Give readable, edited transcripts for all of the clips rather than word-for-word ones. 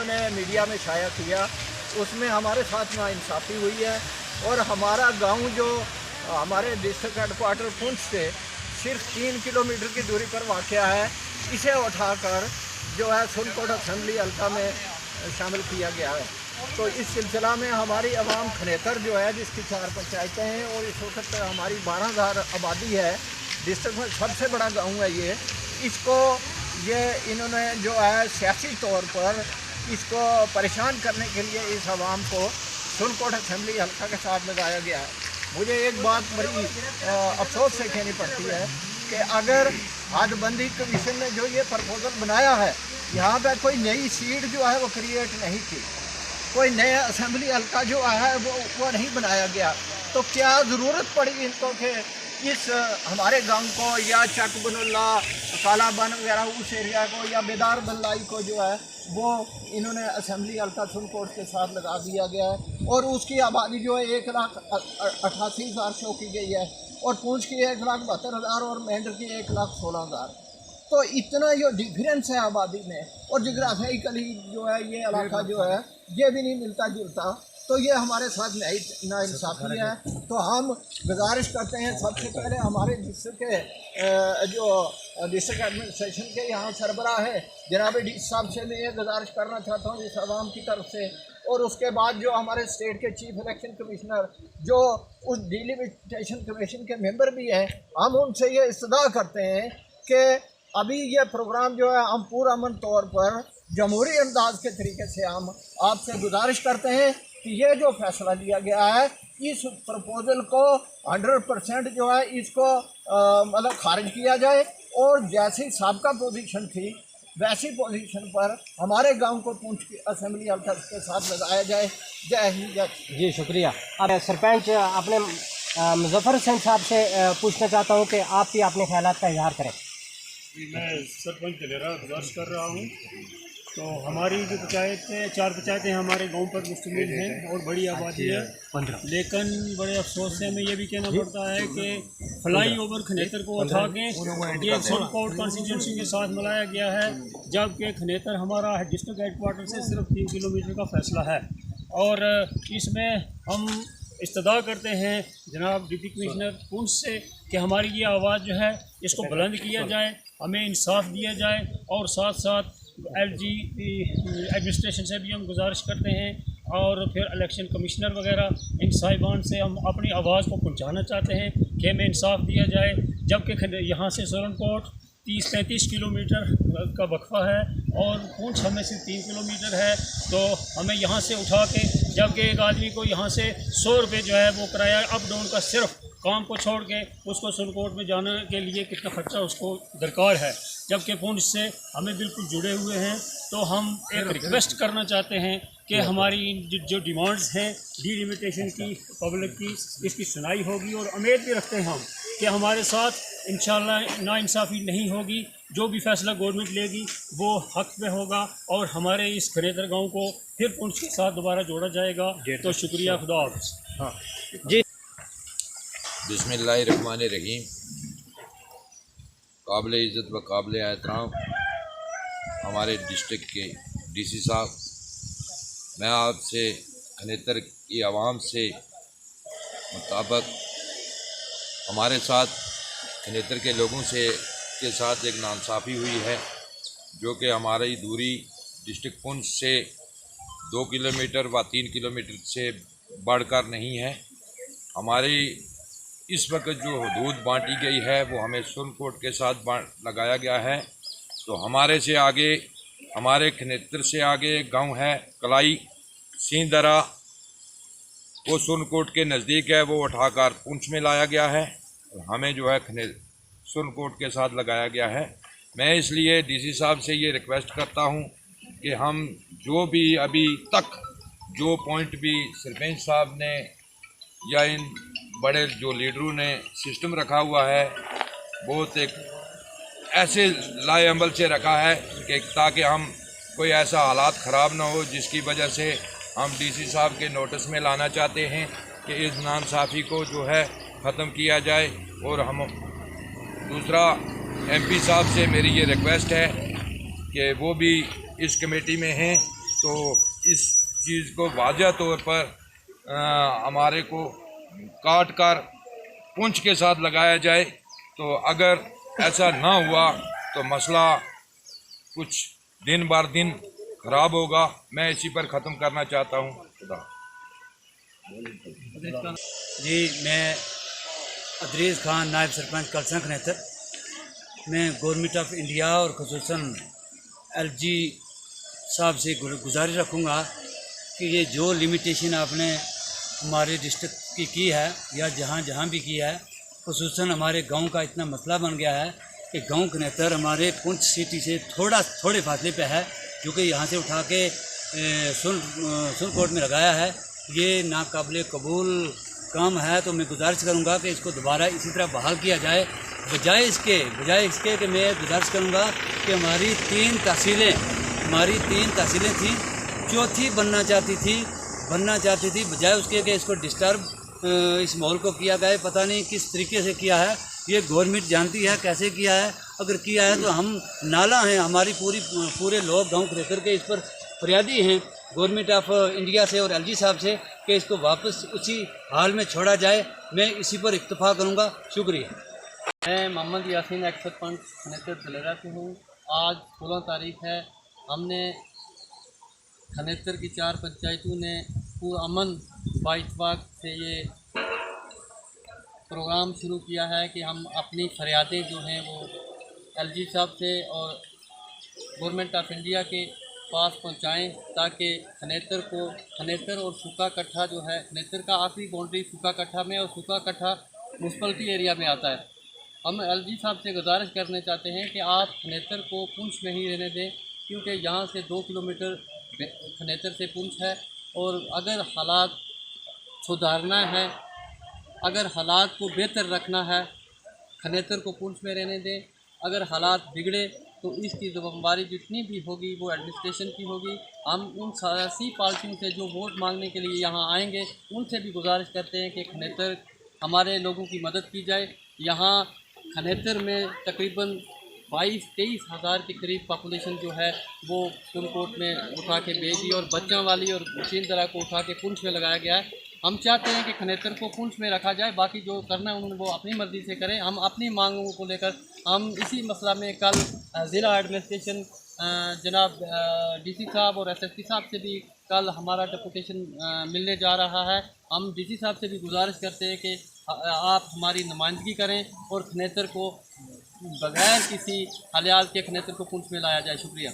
इन्होंने मीडिया में शाया किया उसमें हमारे साथ नाइंसाफ़ी हुई है। और हमारा गांव जो हमारे डिस्ट्रिक्ट हेडक्वार्टर पुंछ से सिर्फ 3 किलोमीटर की दूरी पर वाक़या है, इसे उठाकर जो है सुनकोट असेंबली हल्का में शामिल किया गया है। तो इस सिलसिला में हमारी आवाम खनेतर जो है, जिसकी 4 पंचायतें हैं और इस वक्त हमारी 12,000 आबादी है, डिस्ट्रिक्ट में सबसे बड़ा गांव है इसको इन्होंने जो है सियासी तौर पर इसको परेशान करने के लिए इस आवाम को सुनकोट असेंबली हल्का के साथ लगाया गया है। मुझे एक बात बड़ी अफसोस से कहनी पड़ती है कि अगर हदबंदी कमीशन ने जो ये प्रपोजल बनाया है, यहाँ पर कोई नई सीट जो है वो क्रिएट नहीं की, कोई नया असेंबली हल्का जो आया है वो नहीं बनाया गया, तो क्या ज़रूरत पड़ी इनको कि इस हमारे गांव को या चक बनुल्ला काला बन वगैरह उस एरिया को या बेदार बल्लाई को जो है वो इन्होंने असेंबली हल्का सुनकोट के साथ लगा दिया गया है। और उसकी आबादी जो है 1,88,000 शो की गई है और पूंछ की 1,72,000 और मेंढर की 1,16,000। तो इतना जो डिफरेंस है आबादी में और जोग्राफिकली जो है ये इलाका जो है ये भी नहीं मिलता जुलता, तो ये हमारे साथ नाइंसाफ़ी है। तो हम गुजारिश करते हैं सबसे पहले हमारे डिस्ट्रिक्ट के जो डिस्ट्रिक्ट एडमिनिस्ट्रेशन के यहाँ सरबराह है जनाब डी साहब से मैं ये गुजारिश करना चाहता हूँ इस आवाम की तरफ से, और उसके बाद जो हमारे स्टेट के चीफ इलेक्शन कमिश्नर जो उस डिलिमिटेशन कमीशन के मेंबर भी हैं, हम उनसे ये इस्तदा करते हैं कि अभी ये प्रोग्राम जो है हम पुरअमन तौर पर जमहूरी अंदाज के तरीके से हम आपसे गुजारिश करते हैं कि ये जो फैसला लिया गया है इस प्रपोजल को 100% जो है इसको मतलब खारिज किया जाए और जैसी साबका पोजीशन थी वैसी पोजीशन पर हमारे गांव को पूंछ की असेंबली हल्का के साथ लगाया जाए। जय हिंद जय। जी शुक्रिया। अब सरपंच अपने मुजफ्फर हुसैन साहब से पूछना चाहता हूँ कि आप भी अपने ख्यालात का इजहार करें। मैं सरपंच दलेरा गुजारिश कर रहा हूँ। तो हमारी जो पंचायतें 4 पंचायतें हमारे गांव पर मुश्तमिल हैं और बड़ी आबादी है, लेकिन बड़े अफसोस से हमें ये भी कहना पड़ता है कि फ्लाई ओवर खनेतर को उठा के ये सुनकोट कॉन्स्टिट्यूंसी के साथ मिलाया गया है, जबकि खनेतर हमारा डिस्ट्रिक्ट हेडक्वार्टर से सिर्फ 3 किलोमीटर का फैसला है। और इसमें हम इस्तदा करते हैं जनाब डिप्टी कमिश्नर पुंछ से कि हमारी ये आवाज़ जो है इसको बुलंद किया जाए, हमें इंसाफ दिया जाए। और साथ साथ LG एडमिनिस्ट्रेशन से भी हम गुजारिश करते हैं और फिर इलेक्शन कमिश्नर वगैरह इन साहिबान से हम अपनी आवाज़ को पहुंचाना चाहते हैं कि हमें इंसाफ दिया जाए। जबकि यहाँ से सुरनकोट 30-35 किलोमीटर का वक्फा है और पूंछ हमें सिर्फ 3 किलोमीटर है, तो हमें यहाँ से उठा के जबकि एक आदमी को यहाँ से 100 रुपये जो है वो किराया अप डाउन का सिर्फ काम को छोड़ के उसको सुनकोट में जाने के लिए कितना खर्चा उसको दरकार है, जबकि पूंछ से हमें बिल्कुल जुड़े हुए हैं। तो हम एक रिक्वेस्ट करना चाहते हैं कि हमारी जो डिमांड्स हैं डिलिमिटेशन की पब्लिक की इसकी सुनाई होगी और उम्मीद भी रखते हैं हम कि हमारे साथ इंशाल्लाह नाइंसाफ़ी नहीं होगी, जो भी फैसला गवर्नमेंट लेगी वो हक में होगा और हमारे इस खनेतर गाँव को फिर पूंछ के साथ दोबारा जोड़ा जाएगा। तो शुक्रिया, खुदा हाफ़िज़। हाँ जी। बिस्मिल्लाहिर्रहमानिर्रहीम। काबिल इज़्ज़त व काबिल एहतराम हमारे डिस्ट्रिक्ट के DC साहब, मैं आपसे खनेतर की आवाम से मुताबिक हमारे साथ खनेतर के लोगों के साथ एक नाइंसाफ़ी हुई है, जो कि हमारी दूरी डिस्ट्रिक्ट पुंछ से 2 किलोमीटर व 3 किलोमीटर से बढ़कर नहीं है। हमारी इस वक्त जो हदूद बांटी गई है वो हमें सुनकोट के साथ लगाया गया है। तो हमारे से आगे, हमारे खनेतर से आगे एक गांव है कलाई सींदरा, वो सुनकोट के नज़दीक है, वो उठाकर पुंछ में लाया गया है और हमें जो है सुनकोट के साथ लगाया गया है। मैं इसलिए DC साहब से ये रिक्वेस्ट करता हूँ कि हम जो भी अभी तक जो पॉइंट भी सरपंच साहब ने या इन बड़े जो लीडरों ने सिस्टम रखा हुआ है, बहुत एक ऐसे लाए अमल से रखा है कि ताकि हम कोई ऐसा हालात ख़राब ना हो जिसकी वजह से हम DC साहब के नोटिस में लाना चाहते हैं कि इस नाइंसाफ़ी को जो है ख़त्म किया जाए। और हम दूसरा MP साहब से मेरी ये रिक्वेस्ट है कि वो भी इस कमेटी में हैं तो इस चीज़ को वाज़ह तौर पर हमारे को काट कर पूंछ के साथ लगाया जाए। तो अगर ऐसा ना हुआ तो मसला कुछ दिन बर दिन ख़राब होगा। मैं इसी पर ख़त्म करना चाहता हूँ। खुदा। जी, मैं अदरीज़ खान, नायब सरपंच कलसन खनेतर। मैं गवर्नमेंट ऑफ इंडिया और ख़ुसूसन LG साहब से गुजारिश रखूँगा कि ये जो लिमिटेशन आपने हमारे डिस्ट्रिक्ट की है या जहाँ जहाँ भी की है, ख़ुसूसन हमारे गांव का इतना मसला बन गया है कि गांव खनेतर हमारे पुंछ सिटी से थोड़े फासले पे है, जो कि यहाँ से उठा के सुरकोट में लगाया है। ये नाकाबिले कबूल काम है। तो मैं गुजारिश करूँगा कि इसको दोबारा इसी तरह बहाल किया जाए। बजाय इसके कि मैं गुजारिश करूँगा कि हमारी तीन तहसीलें थी, चौथी बनना चाहती थी, बजाय उसके कि इसको डिस्टर्ब इस माहौल को किया गया। पता नहीं किस तरीके से किया है, ये गवर्नमेंट जानती है कैसे किया है। अगर किया है तो हम नाला हैं, हमारी पूरे लोग गांव खनेतर के इस पर फरियादी हैं गवर्नमेंट ऑफ इंडिया से और LG साहब से कि इसको वापस उसी हाल में छोड़ा जाए। मैं इसी पर इत्तफाक करूँगा। शुक्रिया। मैं मोहम्मद यासीन, एक्स सरपंच खनेतर दलेरा से हूँ। आज 16 तारीख है। हमने खनेतर की 4 पंचायतों ने पुरअमन बाइतफाक से ये प्रोग्राम शुरू किया है कि हम अपनी फरियादें जो हैं वो LG साहब से और गवर्नमेंट ऑफ इंडिया के पास पहुंचाएं, ताकि खनेतर और सूखा कट्ठा जो है, खनेतर का आखिरी बाउंड्री सूखा कट्ठा में और सूखा कट्ठा म्यूनसिपलिटी एरिया में आता है। हम LG साहब से गुजारिश करने चाहते हैं कि आप खनेतर को पुंछ में ही रहने दें, क्योंकि यहाँ से 2 किलोमीटर खनेतर से पुंछ है। और अगर हालात सुधारना है, अगर हालात को बेहतर रखना है, खनेतर को पुंछ में रहने दें। अगर हालात बिगड़े तो इसकी ज़िम्मेदारी जितनी भी होगी वो एडमिनिस्ट्रेशन की होगी। हम उन सियासी पार्टियों से जो वोट मांगने के लिए यहाँ आएंगे, उनसे भी गुजारिश करते हैं कि खनेतर हमारे लोगों की मदद की जाए। यहाँ खनेतर में तकरीबन 22-23 हज़ार के करीब पॉपुलेशन जो है वो सुरकोट में उठा के भेज दी और बच्चों वाली और मशीन तरह को उठा के पुंछ में लगाया गया है। हम चाहते हैं कि खनेतर को पुंछ में रखा जाए, बाकी जो करना है उन्होंने वो अपनी मर्ज़ी से करें। हम अपनी मांगों को लेकर हम इसी मसला में कल ज़िला एडमिनिस्ट्रेशन जनाब DC साहब और SSP साहब से भी कल हमारा डेपुटेशन मिलने जा रहा है। हम DC साहब से भी गुजारिश करते हैं कि आप हमारी नुमाइंदगी करें और खनेतर को बगैर किसी हालियात के खनेतर को पुंछ में लाया जाए। शुक्रिया।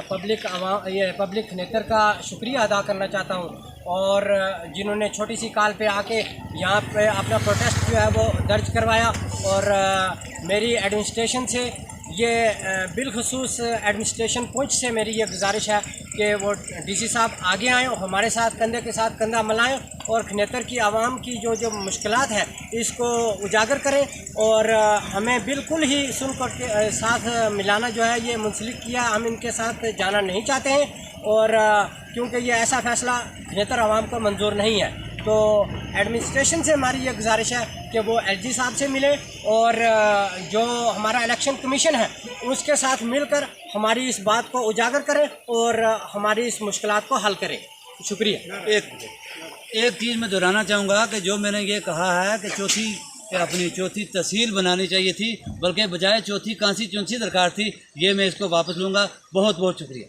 पब्लिक खनेतर का शुक्रिया अदा करना चाहता हूँ, और जिन्होंने छोटी सी कॉल पे आके यहाँ पे अपना प्रोटेस्ट जो है वो दर्ज करवाया। और मेरी एडमिनिस्ट्रेशन से ये बिलखसूस एडमिनिस्ट्रेशन पुंछ से मेरी ये गुजारिश है कि वो DC साहब आगे आएँ और हमारे साथ कंधे के साथ कंधा मिलाएं और खनेतर की आवाम की जो मुश्किलात है इसको उजागर करें। और हमें बिल्कुल ही सुनकर के साथ मिलाना जो है ये मुंसलिक किया, हम इनके साथ जाना नहीं चाहते हैं। और क्योंकि ये ऐसा फ़ैसला खनेतर आवाम को मंजूर नहीं है, तो एडमिनिस्ट्रेशन से हमारी ये गुजारिश है कि वो LG साहब से मिले और जो हमारा इलेक्शन कमीशन है उसके साथ मिलकर हमारी इस बात को उजागर करें और हमारी इस मुश्किलात को हल करें। शुक्रिया। एक चीज़ मैं दोहराना चाहूँगा कि जो मैंने ये कहा है कि अपनी चौथी तहसील बनानी चाहिए थी, बल्कि बजाय चौथी कांस्टिट्यूंसी दरकार थी, ये मैं इसको वापस लूँगा। बहुत बहुत शुक्रिया।